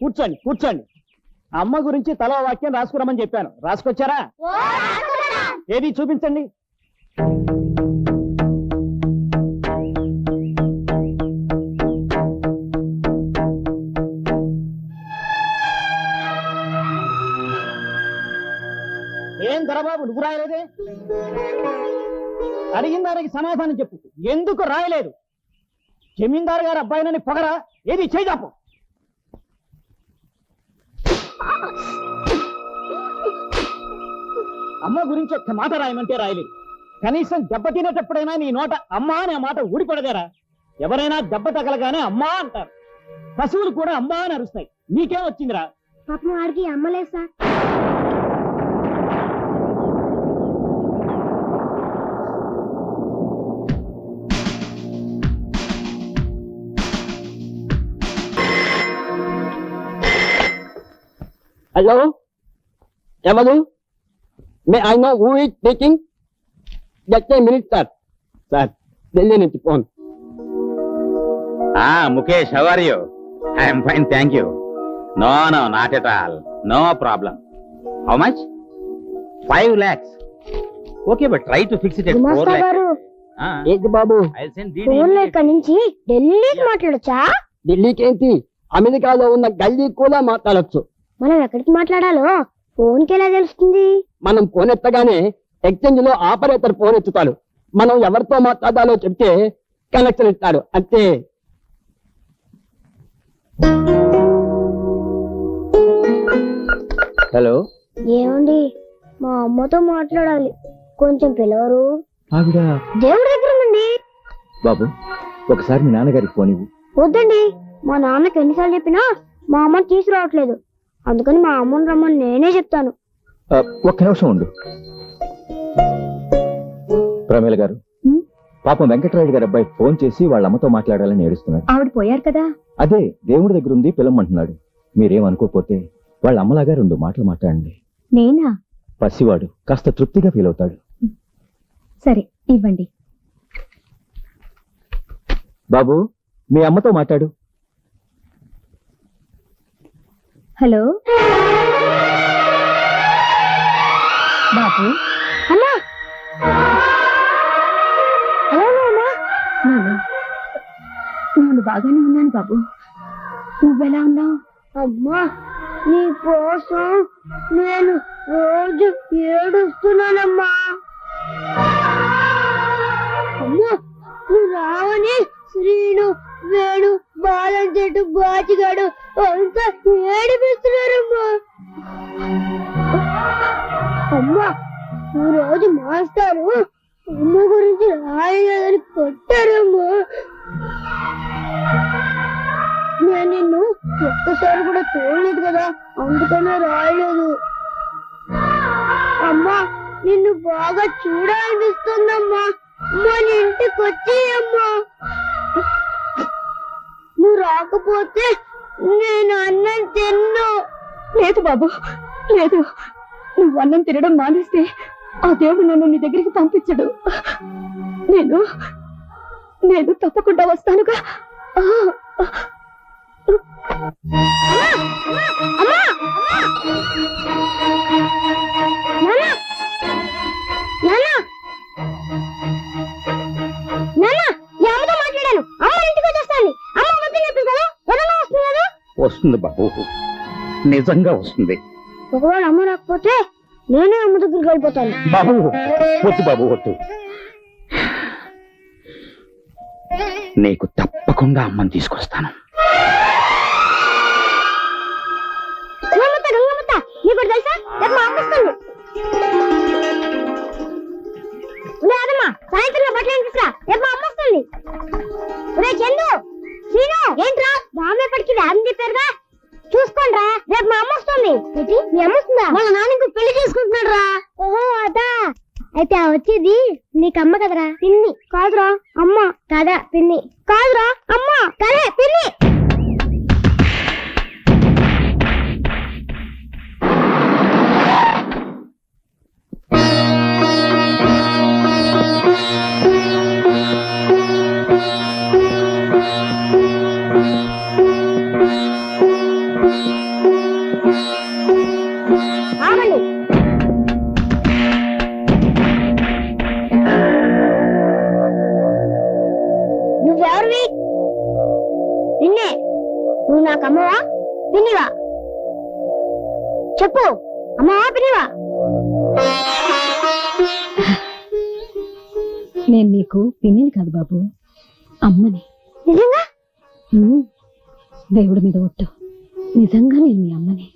కూర్చోండి కూర్చోండి. అమ్మ గురించి తలో వాక్యం రాసుకురమని చెప్పాను, రాసుకొచ్చారా? ఏది చూపించండి. ఏం దొరబాబు నువ్వు రాయలేదే? అడిగిన దానికి సమాధానం చెప్పు, ఎందుకు రాయలేదు? జమీందారు గారు అబ్బాయినని పొగరా? ఏది చేజాపు. అమ్మ గురించి ఒక్క మాట రాయమంటే రాయలేదు. కనీసం దెబ్బ తినేటప్పుడైనా నీ నోట అమ్మా అనే మాట ఊడిపడదేరా? ఎవరైనా దెబ్బ తగలగానే అమ్మా అంటారు, పశువులు కూడా అమ్మా అని అరుస్తాయి. నీకేం వచ్చిందిరా? పాపం వాడికి అమ్మలేదు సార్. హలో, ఎవరు? May I know who is speaking? Just a minute sir. Sir Delhi నుంచి ఫోన్. Mukesh, how are you? I'm fine, thank you. No no, not at all, no problem. How much? 5 lakhs. Okay, but try to fix it at 4 lakhs. ఏంటి బాబు? I'll send ఫోన్లో ఇక్కడి నుంచి ఢిల్లీకి మాట్లాడొచ్చా? ఢిల్లీకి ఏంటి, అమెరికాలో ఉన్న గల్లీ కూడా మాట్లాడొచ్చు. మనం ఎక్కడికి మాట్లాడాలో ఫోన్కి ఎలా తెలుస్తుంది? మనం ఫోన్ ఎత్తగానే ఎక్స్చేంజ్ లో ఆపరేటర్ ఫోన్ ఎత్తుతాడు. మనం ఎవరితో మాట్లాడాలో చెప్తే కనెక్షన్ ఇస్తాడు, అంతే. హలో. ఏమండి, మా అమ్మతో మాట్లాడాలి, కొంచెం పిలవరు? ఆవిడ దేవుడి దగ్గర ఉందండి. బాబు, ఒకసారి మీ నాన్నగారికి ఫోన్ ఇవ్వు. వద్దండి, మా నాన్నకి ఎన్నిసార్లు చెప్పినా మా అమ్మని తీసుకురావట్లేదు. అందుకని మా అమ్మని రమ్మని నేనే చెప్తాను. ఒక్క నిమిషం ఉండు. ప్రమేల గారు, పాపం వెంకటరాయుడు గారి అబ్బాయి ఫోన్ చేసి వాళ్ళ అమ్మతో మాట్లాడాలని ఏడుస్తున్నాడు. ఆవిడ పోయారు కదా. అదే దేవుడి దగ్గర ఉంది, పిలవమంటున్నాడు. మీరేమనుకోకపోతే వాళ్ళ అమ్మలాగా 2 మాటలు మాట్లాడండి. నేనా? పసివాడు కాస్త తృప్తిగా ఫీల్ అవుతాడు. సరే, ఇవ్వండి. బాబు, మీ అమ్మతో మాట్లాడు. హలో బాబు. అమ్మా, హలో నాన్న. నేను బాగానే ఉన్నాను బాబు, నువ్వెలా ఉన్నావు? అమ్మా, నీ కోసం నేను రోజు ఏడుస్తున్నానమ్మా. అమ్మా, నువ్వు రావని శ్రీను, వేణు, బాలం చెట్టు, బాచిగాడు అంతా ఏడిపిస్తున్నారమ్మా. అమ్మా, ఈ రోజు మాస్టారు అమ్మ గురించి రాయలేదని కొట్టారమ్మా. నేను నిన్ను ఒక్కసారి కూడా చూడలేదు కదా, అందుకనే రాయలేదు. అమ్మా, నిన్ను బాగా చూడాలనిపిస్తుందమ్మా, మన ఇంటికి వచ్చి అమ్మా. నువ్వు రాకపోతే నేను అన్నం తిన్ను. లేదు బాబు, లేదు. నువ్వు అన్నం తినడం మానేస్తే ఆ దేవుడు నన్ను నీ దగ్గరికి పంపించడు. నేను తప్పకుండా వస్తానుగా. వస్తుంది బాబు, నిజంగా వస్తుంది. ఒకవేళ అమ్మ రాకపోతే నేనే అమ్మ దగ్గరికి వెళ్ళిపోతాను. బాబు వద్దు, బాబు వద్దు. నీకు తప్పకుండా అమ్మని తీసుకొస్తాను. నీకు తెలుసా, రేపు మా అమ్మ వస్తుంది. లేదమ్మా, సాయంత్రం బట్టలు తీసుకురా, రేపు మా అమ్మ వస్తుంది. చందు, శ్రీను, ఏంట్రా బామ్మేపటికి రాదని చెప్పారుగా, చూసుకోండి రా, రేపు మా అమ్మ వస్తుంది. మీ అమ్మ వస్తుందా? వాళ్ళ నాన్న పెళ్లి చేసుకుంటున్నాడు రా. ఓహో అదా, అయితే వచ్చేది నీకు అమ్మ కదరా? పిన్ని కాదురా అమ్మ. కాదా పిన్ని? కాదురా అమ్మ. కదే పిన్ని. పిన్ని నిన్నే నువ్వు నాకు అమ్మవా పిన్నివా చెప్పు అమ్మవా పిన్నివా నేను నీకు పిన్నిని కాదు బాబు, అమ్మని. నిజంగా దేవుడి మీద ఒట్టు, నిజంగా నేను మీ అమ్మని.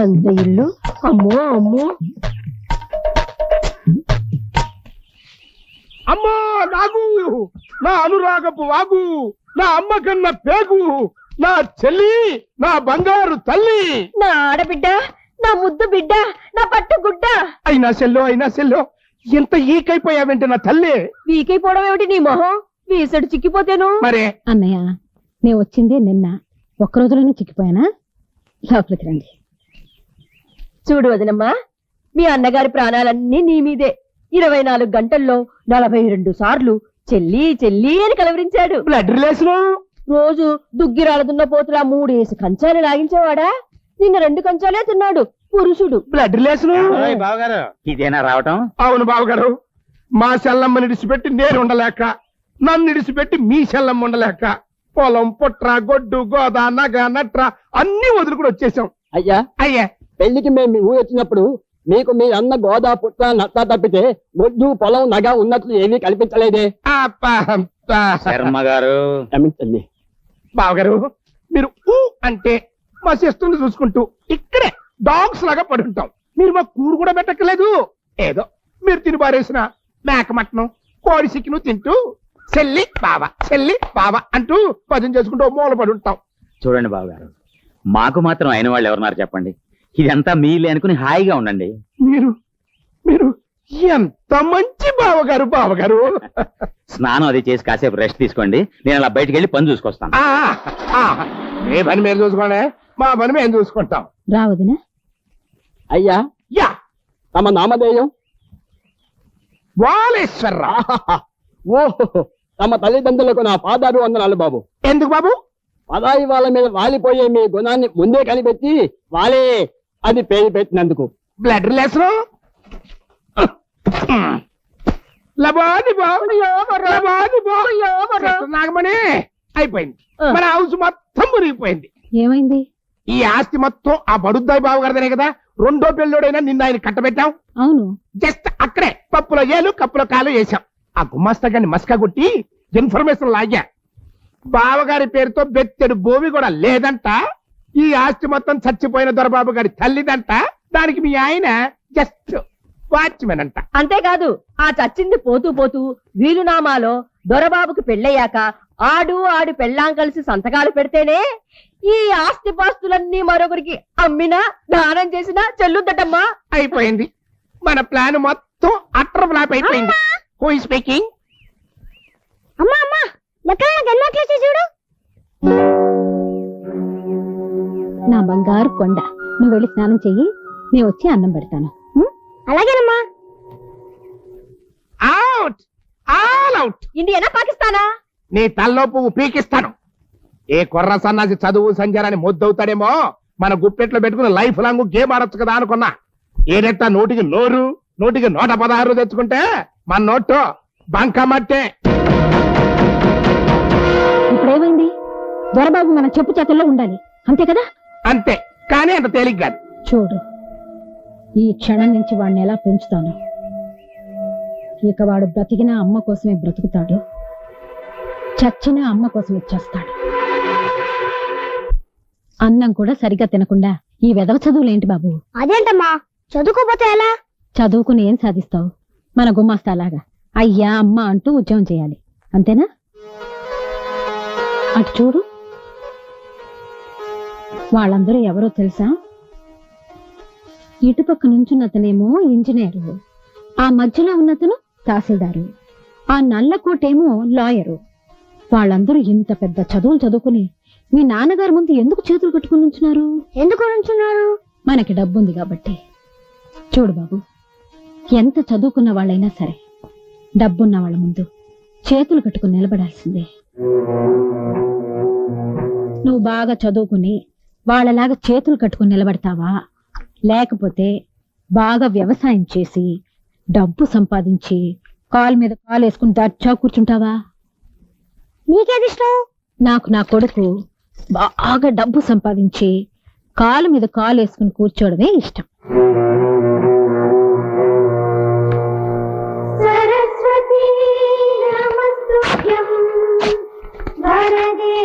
ఎంత ఇల్లు, అమ్మో అమ్మో. అమ్మా నాగు, నా అనురాగపు వాగు, నా అమ్మ కన్న పేగు, నా చెల్లి, నా బంగారు తల్లి, నా ఆడబిడ్డ, నా ముద్దు బిడ్డ, నా పట్టు గుడ్డ. అయినా సెల్లో ఎంత ఈకైపోయావేంటి నా తల్లి? వీకైపోవడం ఏమిటి నీ మొహం? వీసడు చిక్కిపోతేను. మరే అన్నయ్య, నేను వచ్చిందే నిన్న, ఒక్క రోజులోనే చిక్కిపోయానా? లోపలికి రండి. చూడు వదినమ్మా, మీ అన్నగారి ప్రాణాలన్నీ నీ మీదే. 24 గంటల్లో 42 సార్లు చెల్లి చెల్లి అని కలవరించాడు. బ్లడ్ రిలేషన్ రోజు దుగ్గిరాల దున్న పోతులా 3 కంచాలు లాగించేవాడా? నిన్న 2 కంచాలే తిన్నాడు పురుషుడు. Blood relation. బావగారు, ఇదేనా రావటం? అవును బావగారు, మా సెల్లమ్మని ఇడిచిపెట్టి నేను ఉండలేక, నన్ను ఇడిచిపెట్టి మీ సెల్లమ్మ ఉండలేక, పొలం పుట్ర గొడ్డు గోద నగ నట్ర అన్ని వదులుకుని వచ్చేసాం. అయ్యా, అయ్యా పెళ్లికి మేము మీ ఊరు వచ్చినప్పుడు మీకు మీ అన్న గోదా పుట్ట నత్త తప్పితే గొడ్డు పొలం నగ ఉన్నట్లు ఏమీ కల్పించలేదే. శర్మ గారు, క్షమించండి. బావగారు, మీరు ఊ అంటే మా సిస్టర్ని చూసుకుంటూ ఇక్కడే డాగ్స్ లాగా పడుంటాం. మీరు మా కూడు కూడా పెట్టక్కలేదు. ఏదో మీరు తిని పారేసిన మేక మటనం కోడి సిక్కిను తింటూ చెల్లి బావ అంటూ భజన చేసుకుంటూ మూల పడి ఉంటాం. చూడండి బావగారు, మాకు మాత్రం అయిన వాళ్ళు ఎవరున్నారు చెప్పండి? ఇదంతా మీలే అనుకుని హాయిగా ఉండండి. మీరు మీరు ఎంత మంచి బావగారు. స్నానం అది చేసి కాసేపు రెస్ట్ తీసుకోండి, నేను అలా బయటికి వెళ్ళి పని చూసుకొస్తాను. ఏ పని మేము చూసుకోండి, మా పని మేము చూసుకుంటాం. రావదినా? అయ్యా, యా తమ నామధేయం? వాలేశ్వరరావు. ఓహో, తమ తల్లిదండ్రులకు నా పాదాలు వందనాలు బాబు. ఎందుకు బాబు? పదాయి వాళ్ళ మీద వాలిపోయే మీ గుణాన్ని ముందే కనిపెట్టి వాలే అది పేరు పెట్టినందుకు. బ్లడ్ రిలేషన్ నాగమణి అయిపోయింది. మన హౌస్ మొత్తం మురిగిపోయింది. ఏమైంది? ఈ ఆస్తి మొత్తం ఆ బడుద్దాయి బాబు గారిదనే కదా. రెండో పెళ్ళోడైనా నిన్న ఆయన కట్టబెట్టాం. అవును, జస్ట్ అక్కడే పప్పులో ఏలు కప్పులో కాలు వేశాం. ఆ గుమాస్తా గారిని మస్కా కొట్టి ఇన్ఫర్మేషన్ లాగా బావగారి పేరుతో బెత్తెడు భూమి కూడా లేదంట. ఈ ఆస్తి మొత్తం చచ్చిపోయిన దొరబాబు గారి తల్లిదంట. దానికి మీ ఆయన జస్ట్ వాచ్మెన్ అంట. అంతేకాదు, ఆ చచ్చింది పోతూ పోతూ వీలునామాలో దొరబాబుకి పెళ్ళయ్యాక ఆడు పెళ్ళాం కలిసి సంతకాలు పెడితేనే ఈ ఆస్తి పాస్తులన్నీ మరొకరికి అమ్మినా దానం చేసినా చెల్లుద్దటమ్మా. అయిపోయింది. మన ప్లాన్ మొత్తం అట్టర్ ఫ్లాప్ అయిపోయింది. Who is speaking? అమ్మా లెక్కన గన్నట్లేసి చూడు. నా బంగారు కొండ, నువ్వు వెళ్ళి స్నానం చెయ్యి, నేను వచ్చి అన్నం పెడతాను. అలాగేనమ్మా. Out, all out. ఇండియానా పాకిస్తానా? నీ తల్లో పువ్వు పీకిస్తాను. ఏ కొర్ర సన్నాసి చదువు సంచారాన్ని మొద్దవుతాడేమో, మన గుప్పెట్లో పెట్టుకుని లైఫ్ లాంగ్ గేమ్ ఆడొచ్చు కదా అనుకున్నా. ఏదెట్టా నోటికి 116 తెచ్చుకుంటే మన నోటు బంకమట్టే. ఇప్పుడేమైంది? దొరబాబు మన చెప్పు చేతుల్లో ఉండాలి, అంతే కదా? అంతే, కానీ అంత తేలిక కాదు. చూడు, ఈ క్షణం నుంచి వాడిని ఎలా పెంచుతాను. ఇక వాడు బ్రతికినా అమ్మ కోసమే బ్రతుకుతాడు, చచ్చినా అమ్మ కోసం ఇచ్చేస్తాడు. అన్నం కూడా సరిగ్గా తినకుండా ఈ వెధవ చదువులేంటి బాబు? అదేంటమ్మా, చదువుకోపోతే ఎలా? చదువుకుని ఏం సాధిస్తావు? మన గుమాస్తాలాగా అయ్యా అమ్మ అంటూ ఉద్యోగం చేయాలి, అంతేనా? అటు చూడు, వాళ్ళందరూ ఎవరో తెలుసా? ఇటుపక్క నుంచున్నతనేమో ఇంజనీరు, ఆ మధ్యలో ఉన్నతను తహసీల్దారు, ఆ నల్లకోటేమో లాయరు. వాళ్ళందరూ ఇంత పెద్ద చదువులు చదువుకుని మీ నాన్నగారి ముందు ఎందుకు చేతులు కట్టుకుని నుంచున్నారు? ఎందుకు నుంచున్నారు? మనకి డబ్బుంది కాబట్టి. చూడు బాబు, ఎంత చదువుకున్న వాళ్ళైనా సరే డబ్బున్న వాళ్ళ ముందు చేతులు కట్టుకుని నిలబడాల్సిందే. నువ్వు బాగా చదువుకుని వాళ్ళలాగా చేతులు కట్టుకుని నిలబడతావా? లేకపోతే బాగా వ్యవసాయం చేసి డబ్బు సంపాదించి కాలు మీద కాలు వేసుకుని దర్జా కూర్చుంటావా? నీకేది ఇష్టం? నాకు నా కొడుకు బాగా డబ్బు సంపాదించి కాలు మీద కాలు వేసుకుని కూర్చోవడమే ఇష్టం. సరస్వతి నమస్తుభ్యం వరదే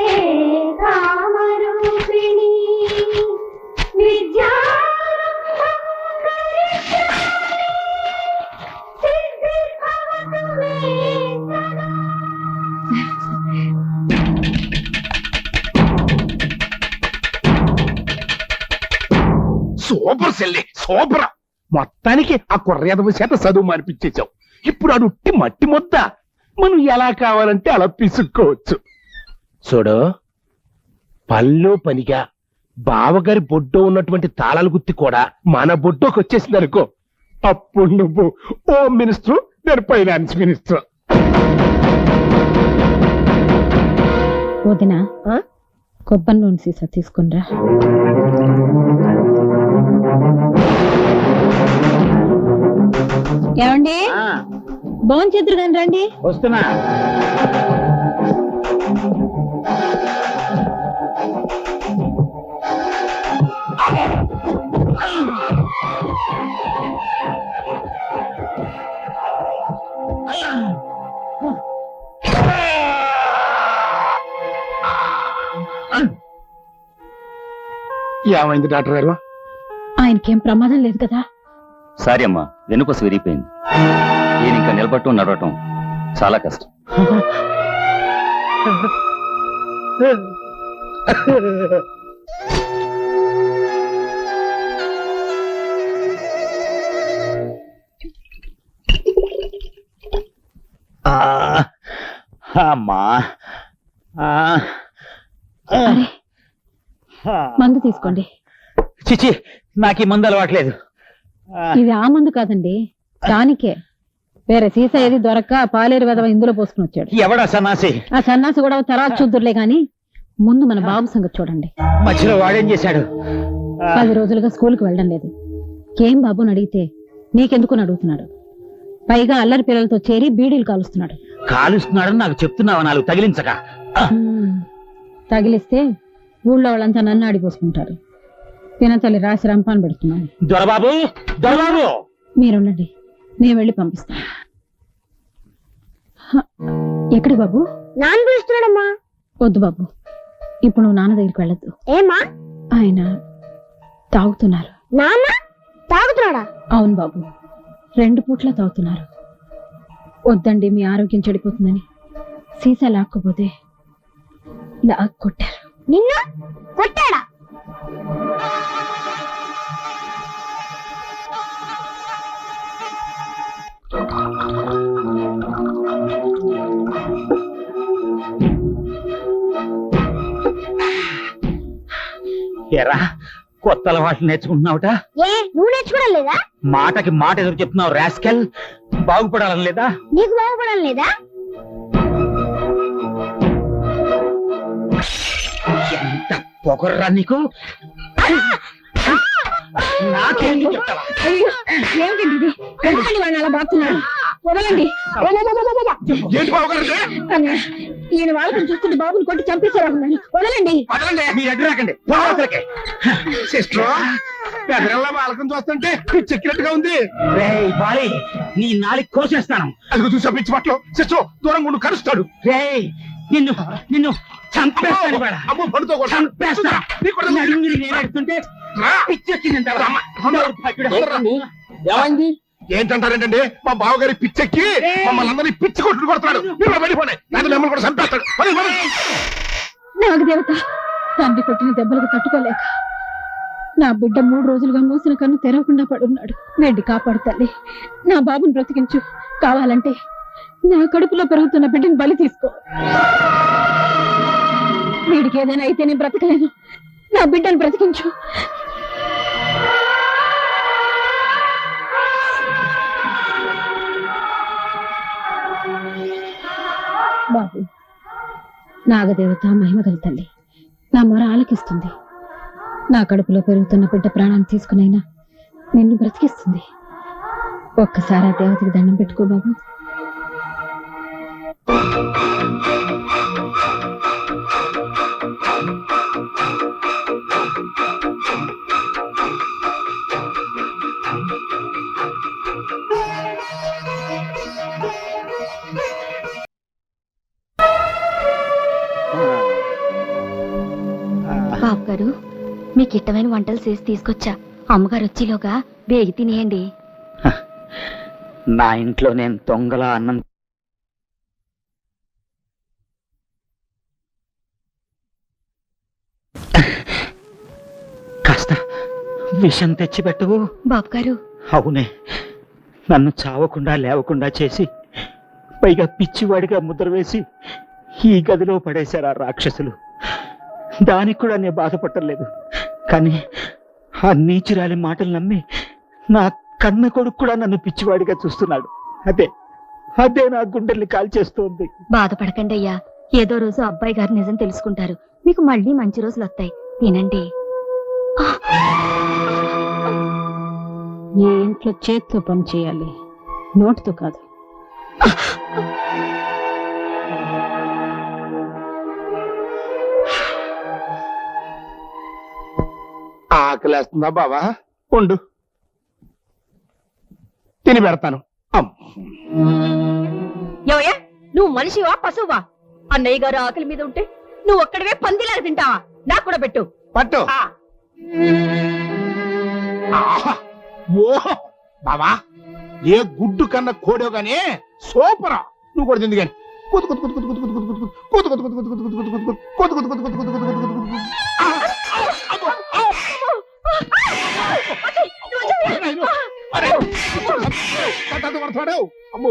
కామరూపిణి విద్యారంభం కరిష్యామి సిద్ధిర్భవతు మే సదా. సూపర్ సెల్లి సూపర్. మొత్తానికి ఆ కుర్రేదవ చేత చదువు మానిపించేశావు. ఇప్పుడు అది ఉట్టి మట్టి ముద్ద. మనం ఎలా కావాలంటే అలా పిసుక్కోవచ్చు. చూడు, పనిలో పనిగా బావగారి బొడ్డో ఉన్నటువంటి తాళాల గుత్తి కూడా మన బొడ్డోకి వచ్చేసింది అనుకో, అప్పుడు నువ్వు హోమ్ మినిస్టర్, నేను ఫైనాన్స్ మినిస్టర్. వదినా కొబ్బరి నూనె సీసా తీసుకునిరా. ఏమండి భోంచేద్దరు కానీ రండి. వస్తున్నా. ఏమైంది డాక్టర్ గారు? ఆయనకేం ప్రమాదం లేదు కదా? సారీ అమ్మా, వెనుపసు విరిగిపోయింది. ఈయన ఇంకా నిలబట్టు నడవటం చాలా కష్టం. అమ్మా అరే, మందు తీసుకోండి. చిచి, నాకు ఈ మందు అలవాట్లేదు. ఇది ఆ మందు కాదండి, దానికే. వేరే సీసా ఏది దొరక్క పాలేరు వెదవ ఇందులో పోసుకుని వచ్చాడు. ఎవడా సన్నాసి? ఆ సన్నాసి కూడా తర్వాత చూద్దురులే గాని ముందు మన బాబు సంగతి చూడండి. మధ్యలో వాడేం చేశాడు? 10 రోజులుగా స్కూల్కి వెళ్ళడం లేదు. ఏం బాబు అని అడిగితే నీకెందుకు అడుగుతున్నాడు. పైగా అల్లరి పిల్లలతో చేరి బీడీలు కాలుస్తున్నాడు. కాలుస్తున్నాడని నాకు చెప్తున్నావా? నాలుగు తగిలించక. తగిలిస్తే ఊళ్ళో వాళ్ళంతా నన్ను ఆడిపోసుకుంటారు. పినతల్లి రాసి రంపాన్ని పెడుతున్నాను. దొరబాబు, దొరబాబు, మీరుండండి, నేను వెళ్ళి పంపిస్తాను. ఎక్కడి బాబు? నాన్న పిలుస్తున్నాడమ్మా. వద్దు బాబు, ఇప్పుడు నువ్వు నాన్న దగ్గరికి వెళ్ళొద్దు. ఏమా? ఆయన తాగుతున్నారు. నాన్న తాగుతున్నాడా? అవును బాబు, 2 పూట్ల తాగుతున్నారు. వద్దండి, మీ ఆరోగ్యం చెడిపోతుందని సీసా లాక్కపోతే కొట్టారు. నిన్ను కొట్టాడా? ఎరా, కొత్త అలవాట్లు నేర్చుకుంటున్నావుట? ఏ, నువ్వు నేర్చుకోవడం లేదా? మాటకి మాట ఎదురు చెప్తున్నావు రాస్కెల్. బాగుపడాలని లేదా? నీకు బాగుపడడం లేదా? ఎంత పొగర్రా నీకు! నాకేంటి చెప్తావా? ఏమిటండి ఇది? ఎందుకండి వాడిని అలా బాగుతున్నారు? వదలండి. ఏంటి బావగారు ఇది? ఈయన వాళ్ళని చూస్తుంటే బాబుని కొట్టి చంపేశారు. వదలండి. వదలండి. మీరు అడ్డు రాకండి. సిస్టర్, పెదరల్లా బాలకం చూస్తుంటే చెక్కినట్టుగా ఉంది. రేయ్ బాలి, నీ నాలికి కోసేస్తాను. అది చూసా పిచ్చి పట్లు. సిస్టర్, దూరంగా ఉండు, కరుస్తాడు. రేయ్, నిన్ను నిన్ను చంపేస్తాను ఇవాళ. అమ్మ పడుతో చంపేస్తా. నడుముని నేనెడుతుంటే పిచ్చెక్కిందంట. ఏమైంది? ఏంటంటారేంటండి? మా బావగారి పిచ్చెక్కి మమ్మల్ని అందరినీ పిచ్చి కొట్టుడు కొడుతున్నాడు. మీరు వెళ్ళిపోండి, లేదా మిమ్మల్ని కూడా చంపేస్తాడు. నాకు దేవత, తండ్రి కొట్టిన దెబ్బలకు తట్టుకోలేక నా బిడ్డ 3 రోజులుగా మూసిన కన్ను తెరవకుండా పడున్నాడు. వెండి కాపాడు తల్లి, నా బాబుని బ్రతికించు. కావాలంటే నా కడుపులో పెరుగుతున్న బిడ్డని బలి తీసుకో. వీడికి ఏదైనా అయితే నేను బ్రతకలేను. నా బిడ్డను బ్రతికించు. బాబు, నాగదేవత మహిమగల తల్లి నా మొర ఆలకిస్తుంది. నా కడుపులో పెరుగుతున్న బిడ్డ ప్రాణాన్ని తీసుకునైనా నిన్ను బ్రతికిస్తుంది. ఒక్కసారి ఆ దేవతకి దండం పెట్టుకో బాబు. బాబు గారు, మీకు ఇష్టమైన వంటలు చేసి తీసుకొచ్చా. అమ్మగారు వచ్చేలోగా వేగి తినేయండి. నా ఇంట్లో నేను దొంగలా అన్నం కాస్త విషం తెచ్చిపెట్టవు. బాబు గారు, అవునే, నన్ను చావకుండా లేవకుండా చేసి పైగా పిచ్చివాడిగా ముద్ర వేసి ఈ గదిలో పడేశారు ఆ రాక్షసులు. దానికి కూడా నేను బాధపడలేదు. కానీ ఆ నీచిరాలి మాటలు నమ్మి నా కన్న కొడుకు కూడా నన్ను పిచ్చివాడిగా చూస్తున్నాడు. అదే అదే నా గుండెల్ని కాల్చేస్తోంది. బాధపడకండి అయ్యా. ఏదో రోజు అబ్బాయి గారు నిజం తెలుసుకుంటారు. మీకు మళ్ళీ మంచి రోజులు వస్తాయి. తినండి. ఏ ఇంట్లో చేత్తో పని చేయాలి, నోటితో కాదు. ఆకలేస్తుందా బావా? ఉండు, తిని పెడతాను. ఏవయ్యా, నువ్వు మనిషివా పశువా? అన్నయ్య గారు ఆకలి మీద ఉంటే నువ్వు ఒక్కడవే పందిలాగా తింటావా? నాకు కూడా పెట్టు. పట్టు. ఆ, ఆహా! ఓహో బావా, ఏ గుడ్డు కన్నా కోడో గానీ సూపరా. నువ్వు కూడా తింది కానీ అమ్మో.